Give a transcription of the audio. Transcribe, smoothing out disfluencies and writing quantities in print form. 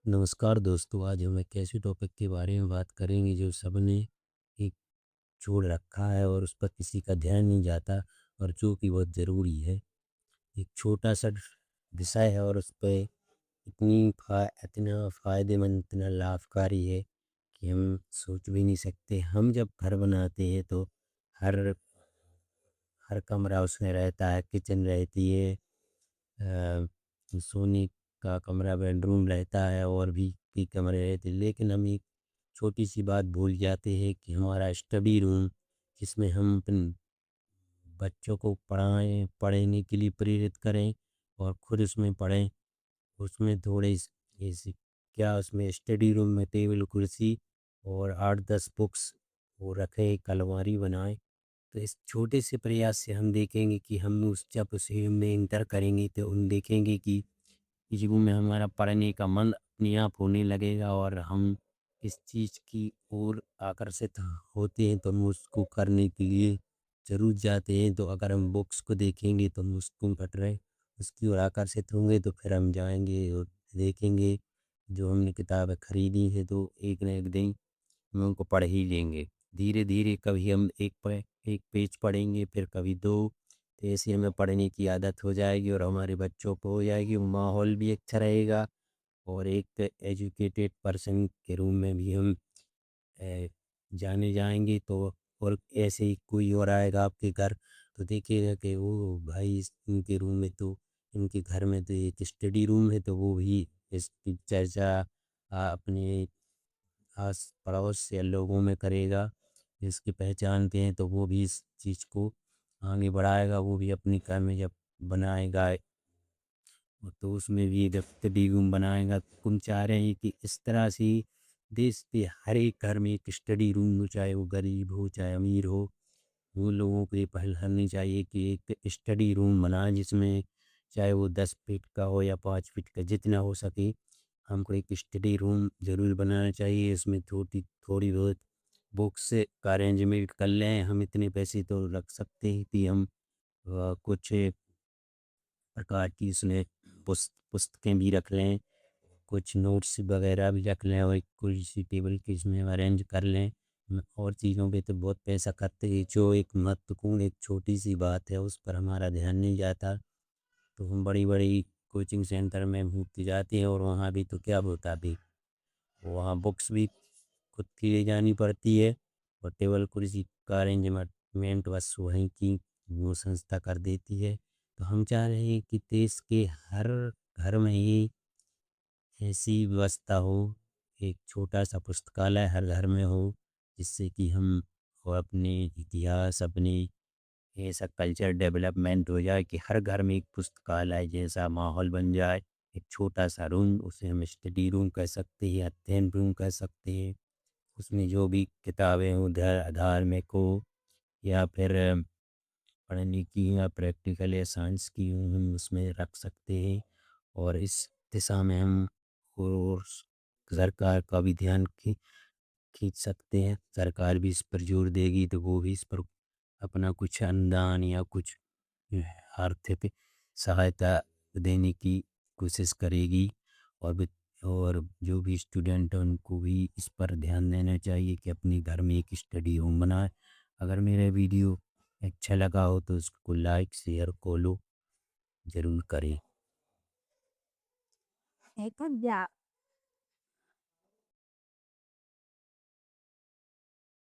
नमस्कार दोस्तों, आज हम एक ऐसे टॉपिक के बारे में बात करेंगे जो सबने एक छोड़ रखा है और उस पर किसी का ध्यान नहीं जाता और जो कि बहुत ज़रूरी है। एक छोटा सा विषय है और उस पे इतना फ़ायदेमंद, इतना लाभकारी है कि हम सोच भी नहीं सकते। हम जब घर बनाते हैं तो हर हर कमरा उसमें रहता है, किचन रहती है, सोने का कमरा, बेडरूम रहता है और भी कमरे रहते हैं। लेकिन हम एक छोटी सी बात भूल जाते हैं कि हमारा स्टडी रूम, जिसमें हम अपन बच्चों को पढ़ने के लिए प्रेरित करें और खुद उसमें पढ़ें, उसमें थोड़े ऐसे क्या उसमें स्टडी रूम में टेबल कुर्सी और 8-10 बुक्स वो रखें, एक अलमारी बनाएं। तो इस छोटे से प्रयास से हम देखेंगे कि हम उस जब उस रूम में इंटर करेंगे तो हम देखेंगे कि इस रूम में हमारा पढ़ने का मन अपने आप होने लगेगा और हम इस चीज़ की ओर आकर्षित होते हैं तो हम उसको करने के लिए ज़रूर जाते हैं। तो अगर हम बुक्स को देखेंगे तो हम उसको पढ़ रहे उसकी ओर आकर्षित होंगे तो फिर हम जाएंगे और देखेंगे। जो हमने किताबें खरीदी है तो एक न एक दिन हम उनको पढ़ ही लेंगे। धीरे धीरे कभी हम एक पेज पढ़ेंगे, फिर कभी दो। तो ऐसे हमें पढ़ने की आदत हो जाएगी और हमारे बच्चों को हो जाएगी। माहौल भी अच्छा रहेगा और एक एजुकेटेड पर्सन के रूम में भी हम अ, जाने जाएंगे। तो और ऐसे ही कोई और आएगा आपके घर तो देखिएगा कि वो भाई इनके रूम में तो, इनके घर में तो एक स्टडी रूम है, तो वो भी इसकी चर्चा अपने आस पड़ोस या लोगों में करेगा जिसकी पहचानते हैं, तो वो भी इस चीज़ को आगे बढ़ाएगा। वो भी अपनी कार में जब बनाएगा तो उसमें भी दफ्तरी रूम बनाएगा। तो हम चाह रहे हैं कि इस तरह से देश के हर एक घर में एक स्टडी रूम हो, चाहे वो गरीब हो चाहे अमीर हो। वो लोगों को ये पहल करनी चाहिए कि एक स्टडी रूम बनाए जिसमें चाहे वो 10 फीट का हो या 5 फीट का, जितना हो सके हमको एक स्टडी रूम ज़रूर बनाना चाहिए। इसमें थोड़ी थोड़ी बहुत बुक्स का अरेंजमेंट कर लें। हम इतने पैसे तो रख सकते हैं कि हम कुछ प्रकार की इसमें पुस्तकें भी रख लें, कुछ नोट्स वगैरह भी रख लें और एक कुर्सी टेबल की इसमें अरेंज कर लें। और चीज़ों पे तो बहुत पैसा खर्च है, जो एक महत्वपूर्ण एक छोटी सी बात है उस पर हमारा ध्यान नहीं जाता। तो हम बड़ी बड़ी कोचिंग सेंटर में घूमते जाते हैं और वहाँ भी तो क्या होता भी, वहाँ बुक्स भी खुद की ले जानी पड़ती है और टेबल कुर्सी का अरेंजमेंट बस वहीं की वो संस्था कर देती है। तो हम चाह रहे हैं कि देश के हर घर में ही ऐसी व्यवस्था हो, एक छोटा सा पुस्तकालय हर घर में हो, जिससे कि हम वो अपने इतिहास, अपनी ऐसा कल्चर डेवलपमेंट हो जाए कि हर घर में एक पुस्तकालय जैसा माहौल बन जाए। एक छोटा सा रूम, उसे हम स्टडी रूम कह सकते हैं, अध्ययन रूम कह सकते हैं। उसमें जो भी किताबें हों धार्मिक हो या फिर पढ़ने की या प्रैक्टिकल या साइंस की हों, हम उसमें रख सकते हैं। और इस दिशा में हम और सरकार का भी ध्यान खींच सकते हैं। सरकार भी इस पर जोर देगी तो वो भी इस पर अपना कुछ अनुदान या कुछ आर्थिक सहायता देने की कोशिश करेगी। और और जो भी स्टूडेंट हैं उनको भी इस पर ध्यान देना चाहिए कि अपने घर में एक स्टडी रूम बनाए। अगर मेरा वीडियो अच्छा लगा हो तो उसको लाइक शेयर फॉलो ज़रूर करें। Dạ,